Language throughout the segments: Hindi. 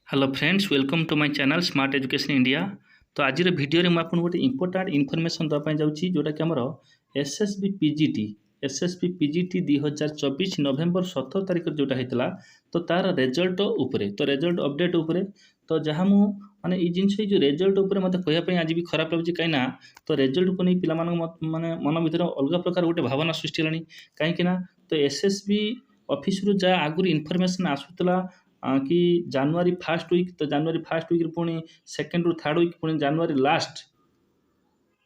Hello friends, welcome to my channel smart education India. तो आज वीडियो में आपको गोटे इंपोर्टाट इनफॉरमेशन देवाई जाऊँगी जोटा कि आमर एसएसबी पीजीटी 2024 नवेम्बर 17 तारिख जोटा होता तो तार रिजल्ट उपरे तो रिजल्ट अपडेट उपरे तो जहाँ मु माने ये जिनस जो रिजल्ट उपरे मत कहवाई आज भी खराब लगे कहीं तो रिजल्ट को नहीं पिला माने मन भर अलग प्रकार गोटे भावना सृष्टि है कहीं तो एसएसबी ऑफिस रु जहाँ आगुरी इनफॉरमेशन आसूला कि जनवरी फर्स्ट वीक तो जनवरी फर्स्ट वीक पुणी सेकेंड रु थर्ड वीक पुणी जनवरी लास्ट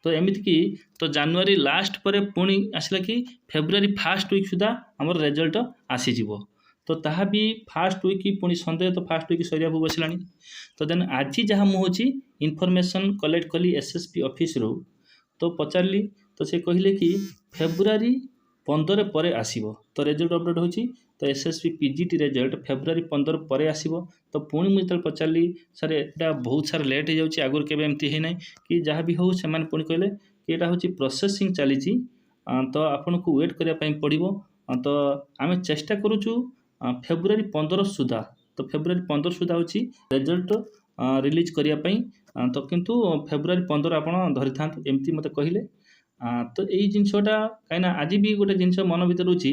तो एमती कि तो जनवरी लास्ट पर पुणी आसला कि फेब्रुआरी फर्स्ट वीक सुधा आमर रिजल्ट आसीज तो ताहा भी फर्स्ट वीक पुणी सन्डे तो फर्स्ट वीक सरिया बसला तो देन आज जहाँ मुझे इनफॉरमेशन कलेक्ट कली एसएसपी ऑफिस रु तो पचारि तो से कहले कि फेब्रुआरी 15 पर आसीबो तो रिजल्ट अपडेट होची तो एसएसपी पीजीटी रिजल्ट फेब्रुआरी 15 पर आसीबो तो पुणी मुझे पचारि सर एटा बहुत सारा लेट हो जाउची आगुर केबे एमती हे नै कि जहाँ भी हो से माने पुणी कहले कि एटा होची प्रोसेसिंग चलीची तो आपन को वेट करिया पई पड़िबो तो आमे चेष्टा करूछु फेब्रुआरी 15 सुधा तो फेब्रुआरी 15 सुधा होची रिजल्ट रिलीज करिया पई तो किंतु फेब्रुआरी 15 आपन धरि थांत एमती मते कहिले तो यही जिनसटा कहीं आज भी गोटे जिनस मन भर रोचे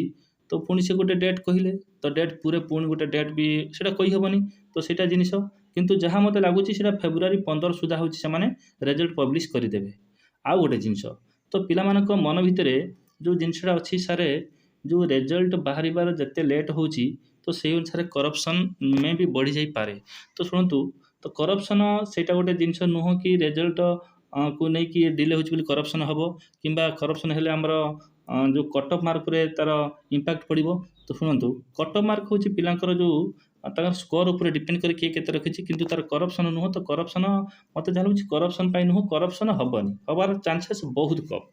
तो पुणी से गोटे डेट कहले तो डेट पूरे पुणी गोटे डेट भी सेटा कही हेबनी तो सेटा जिनिस किंतु जहाँ मते लागुची सेटा फेब्रुआरी 15 सुधा होची से माने रिजल्ट पब्लिश करदेवे आउ गोटे जिनस तो पिलामानक मन भितर जो जिनसटा अच्छी सारे जो रिजल्ट बाहर जिते लेट होची तो से अनुसार करप्शन में भी बढ़ी जाई पारे तो शुणु तो करप्शन सेटा गोटे जिनस नुह कि रिजल्ट को लेकिन डिले हो करप्शन हम कि करप्शन हेले आमर जो कट अफ मार्क रे तार इंपैक्ट पड़ो तो शुणु कट अफ मार्क हूँ पिलांकर जो स्कोर उपर डिपेंड कर किए केते रखी किंतु तार करप्शन नुह तो करप्शन मत जहाँ लगे करप्शन नुह करप्शन हेनी हबार चांसेस बहुत कम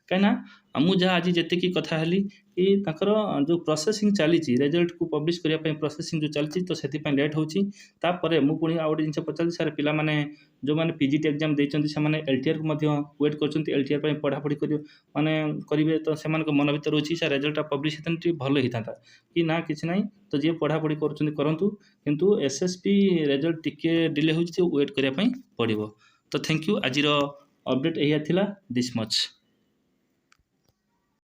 कहीं मुझे आज जी कथा हेली कि जो प्रोसेसिंग चली रिजल्ट को पब्लिश करने प्रोसेसिंग जो चलती तो से लेट होपर मुझे आउ गए जिन पचार सारे पिला माने जो मैंने पीजीटी एग्जाम देते हैं एलटीआर को वेट कर एलटीआर पढ़ापढ़ी कर माने करेंगे तो से मन भर रोचे से रिजल्ट पब्लिश होता भल होता कि ना कि ना तो जी पढ़ापढ़ी करूँ किंतु एसएसपी रिजल्ट टिके डिले हो वेट करने पड़ो तो थैंक यू आज अपडेट यही दिस मच।